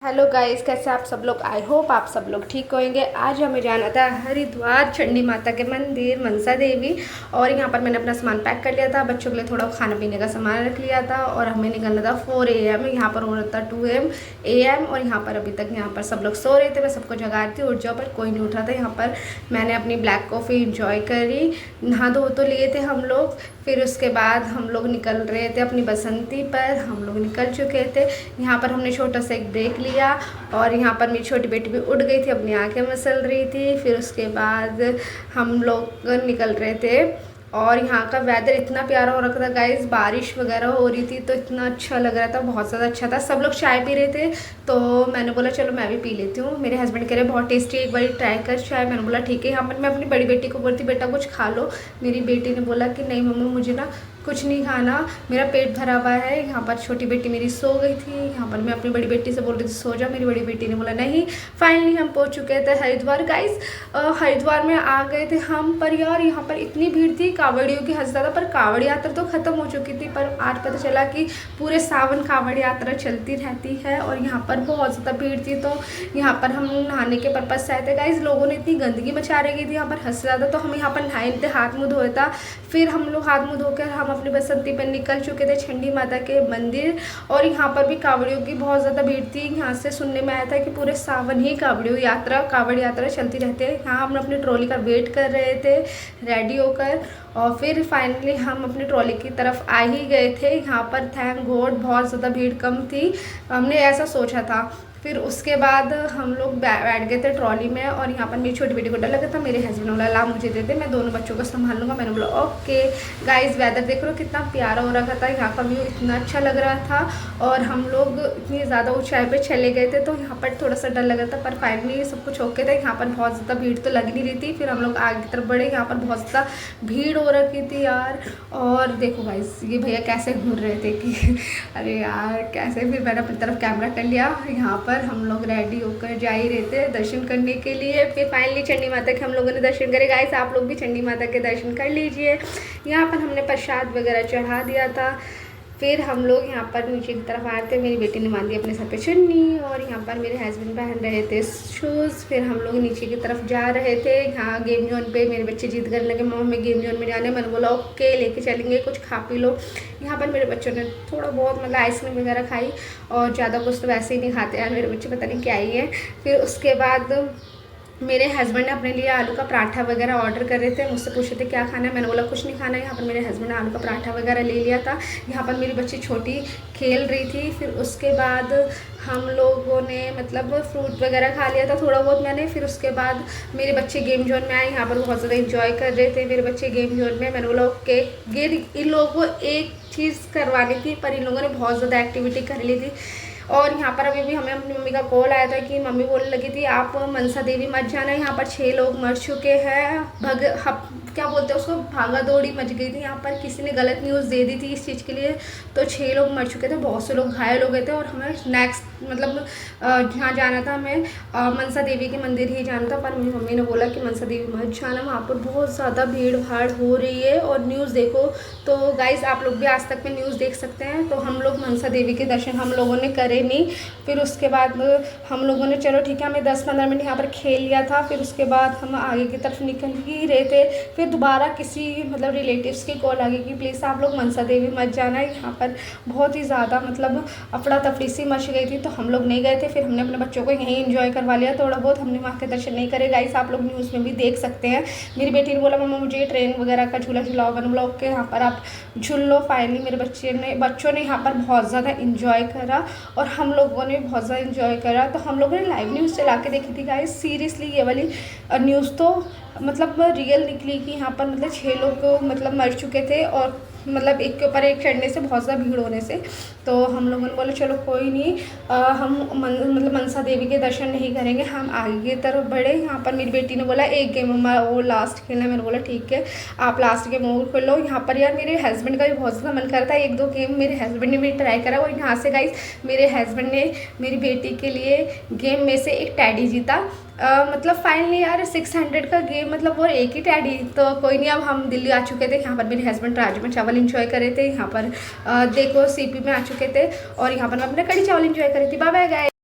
Hello guys, कैसे आप सब लोग। आई होप आप सब लोग ठीक होंगे। आज हमें जाना था हरिद्वार चंडी माता के मंदिर मनसा देवी। और यहाँ पर मैंने अपना सामान पैक कर लिया था, बच्चों के लिए थोड़ा खाना पीने का सामान रख लिया था। और हमें निकलना था 4 AM। यहाँ पर हो रहा था 2 AM। और यहाँ पर अभी तक यहाँ पर सब लोग सो रहे थे। मैं सबको जगा रही थी, उठ जाओ, पर कोई नहीं उठ रहा था। यहाँ पर मैंने अपनी ब्लैक कॉफ़ी इंजॉय करी। नहा धो तो लिए थे हम लोग। फिर उसके बाद हम लोग निकल रहे थे अपनी बसंती पर। हम लोग निकल चुके थे। यहाँ पर हमने छोटा सा एक ब्रेक लिया। और यहाँ पर मेरी छोटी बेटी भी उठ गई थी, अपनी आंखें मसल रही थी। फिर उसके बाद हम लोग निकल रहे थे। और यहाँ का वेदर इतना प्यारा हो रखा था गाइस, बारिश वगैरह हो रही थी तो इतना अच्छा लग रहा था, बहुत ज़्यादा अच्छा था। सब लोग चाय पी रहे थे तो मैंने बोला चलो मैं भी पी लेती हूँ। मेरे हस्बैंड कह रहे बहुत टेस्टी, एक बार ट्राई कर चाय। मैंने बोला ठीक है। यहाँ पर मैं अपनी बड़ी बेटी को बोलती बेटा कुछ खा लो। मेरी बेटी ने बोला कि नहीं मम्मी मुझे ना कुछ नहीं खाना, मेरा पेट भरा हुआ है। यहाँ पर छोटी बेटी मेरी सो गई थी। यहाँ पर मैं अपनी बड़ी बेटी से बोल रही थी सो जा, मेरी बड़ी बेटी ने बोला नहीं। फाइनली हम पहुँच चुके थे हरिद्वार गाइस। हरिद्वार में आ गए थे हम। पर यार यहाँ पर इतनी भीड़ थी, कांवड़ियों की हद ज़्यादा। पर कांवड़ यात्रा तो ख़त्म हो चुकी थी, पर आज पता चला कि पूरे सावन कांवड़ यात्रा चलती रहती है। और यहाँ पर बहुत ज़्यादा भीड़ थी, तो यहाँ पर हम नहाने के पर्पज़ से आए थे गाइस। लोगों ने इतनी गंदगी मचा रखी थी यहाँ पर हद से ज़्यादा, तो हम यहाँ पर नहाए थे, हाथ मुँह धोए था। फिर हम लोग हाथ मुँह धोकर हम अपनी बसंती पर निकल चुके थे चंडी माता के मंदिर। और यहाँ पर भी कांवड़ियों की बहुत ज़्यादा भीड़ थी। यहाँ से सुनने में आया था कि पूरे सावन ही कांवड़ यात्रा चलती रहती है। यहाँ हम अपनी ट्रॉली का वेट कर रहे थे रेडी होकर। और फिर फाइनली हम अपनी ट्रॉली की तरफ आ ही गए थे। यहाँ पर थैंक गॉड बहुत ज़्यादा भीड़ कम थी, हमने ऐसा सोचा था। फिर उसके बाद हम लोग बैठ गए थे ट्रॉली में। और यहाँ पर मेरी छोटी बेटी को डर लगा था, मेरे हस्बैंड बोला ला मुझे दे दे, मैं दोनों बच्चों को संभाल लूँगा। मैंने बोला ओके। गाइस वेदर देख रहे हो कितना प्यारा हो रखा था, यहाँ का व्यू इतना अच्छा लग रहा था। और हम लोग इतनी ज़्यादा ऊंचाई पे चले गए थे तो यहाँ पर थोड़ा सा डर लग रहा था, पर फाइनली सब कुछ ओके था। यहाँ पर बहुत ज़्यादा भीड़ तो लग नहीं रही थी। फिर हम लोग आगे की तरफ बढ़े, यहाँ पर बहुत ज़्यादा भीड़ हो रखी थी यार। और देखो गाइस ये भैया कैसे घूर रहे थे कि अरे यार कैसे। फिर मैंने अपनी तरफ कैमरा कर लिया। यहाँ पर हम लोग रेडी होकर जा ही रहे थे दर्शन करने के लिए। फिर फाइनली चंडी माता के हम लोगों ने दर्शन करे गाइस। आप लोग भी चंडी माता के दर्शन कर लीजिए। यहाँ पर हमने प्रसाद वगैरह चढ़ा दिया था। फिर हम लोग यहाँ पर नीचे की तरफ आए थे। मेरी बेटी ने बांधी अपने सर पे चुन्नी। और यहाँ पर मेरे हस्बैंड पहन रहे थे शूज़। फिर हम लोग नीचे की तरफ जा रहे थे। यहाँ गेम जोन पे मेरे बच्चे जिद करने लगे मम्मा हमें गेम जोन में जाने। मैंने बोला ओके लेके चलेंगे, कुछ खा पी लो। यहाँ पर मेरे बच्चों ने थोड़ा बहुत मतलब आइसक्रीम वगैरह खाई। और ज़्यादा कुछ तो वैसे ही नहीं खाते यार मेरे बच्चे, पता नहीं क्या ही है। फिर उसके बाद मेरे हस्बैंड ने अपने लिए आलू का पराठा वगैरह ऑर्डर कर रहे थे, मुझसे पूछ रहे थे क्या खाना है। मैंने बोला कुछ नहीं खाना है। यहाँ पर मेरे हस्बैंड ने आलू का पराठा वगैरह ले लिया था। यहाँ पर मेरी बच्ची छोटी खेल रही थी। फिर उसके बाद हम लोगों ने मतलब फ्रूट वगैरह खा लिया था थोड़ा बहुत मैंने। फिर उसके बाद मेरे बच्चे गेम जोन में आए। यहाँ पर बहुत ज़्यादा इंजॉय कर रहे थे मेरे बच्चे गेम जोन में। मैंने बोला ओके। ये इन लोगों को एक चीज़ करवानी थी, पर इन लोगों ने बहुत ज़्यादा एक्टिविटी कर ली थी। और यहाँ पर अभी भी हमें अपनी मम्मी का कॉल आया था कि मम्मी बोलने लगी थी आप मनसा देवी मत जाना, यहाँ पर 6 लोग मर चुके हैं। क्या बोलते हैं उसको, भागा दौड़ी मच गई थी। यहाँ पर किसी ने गलत न्यूज़ दे दी थी इस चीज़ के लिए, तो 6 लोग मर चुके थे, बहुत से लोग घायल हो गए थे। और हमें नेक्स्ट मतलब जहाँ जाना था हमें मनसा देवी के मंदिर ही जाना था। पर मेरी मम्मी ने बोला कि मनसा देवी मत जाना, वहाँ पर बहुत ज़्यादा भीड़ भाड़ हो रही है। और न्यूज़ देखो तो गाइज़ आप लोग भी आज तक में न्यूज़ देख सकते हैं। तो हम लोग मनसा देवी के दर्शन हम लोगों ने करे नहीं। फिर उसके बाद हम लोगों ने चलो ठीक है, हमें 10-15 मिनट यहाँ पर खेल लिया था। फिर उसके बाद हम आगे की तरफ निकल ही रहे थे। फिर दोबारा किसी मतलब रिलेटिव्स की कॉल आ गई कि प्लीज़ आप लोग मनसा देवी मत जाना, यहाँ पर बहुत ही ज़्यादा मतलब अफड़ा तफड़ी सी मच गई थी, तो हम लोग नहीं गए थे। फिर हमने अपने बच्चों को यहीं एंजॉय करवा लिया थोड़ा बहुत। हमने वहाँ के दर्शन नहीं करे गाइस, आप लोग न्यूज़ में भी देख सकते हैं। मेरी बेटी ने बोला मम्मा मुझे ट्रेन वगैरह का झूला झुलाओ। मैंने बोला ओके यहाँ पर आप झूल लो। फाइनली मेरे बच्चों ने यहाँ पर बहुत ज़्यादा इंजॉय करा। और हम लोगों ने बहुत ज़्यादा इंजॉय करा। तो हम लोगों ने लाइव न्यूज़ चला के देखी थी गाइस। सीरियसली ये वाली न्यूज़ तो मतलब रियल निकली कि यहाँ पर मतलब 6 लोग मतलब मर चुके थे। और मतलब एक के ऊपर एक चढ़ने से बहुत ज़्यादा भीड़ होने से, तो हम लोगों ने बोला चलो कोई नहीं, हम मतलब मनसा देवी के दर्शन नहीं करेंगे, हम आगे की तरफ बढ़े। यहाँ पर मेरी बेटी ने बोला एक गेम वो लास्ट खेलना है। मैंने बोला ठीक है आप लास्ट गेम और खेल लो। यहाँ पर यार मेरे हस्बैंड का भी बहुत ज़्यादा मन कर रहा था, 1-2 गेम मेरे हस्बैंड ने भी ट्राई करा। और यहाँ से गाइस मेरे हस्बैंड ने मेरी बेटी के लिए गेम में से एक टैडी जीता। मतलब फाइनली यार 600 का गेम मतलब और एक ही टैडी, तो कोई नहीं। अब हम दिल्ली आ चुके थे। यहाँ पर मेरे हस्बैंड राजमा चावल इंजॉय कर रहे थे। यहाँ पर देखो CP में आ चुके थे। और यहाँ पर मैं अपना कढ़ी चावल इंजॉय कर रही थी। Bye bye guys.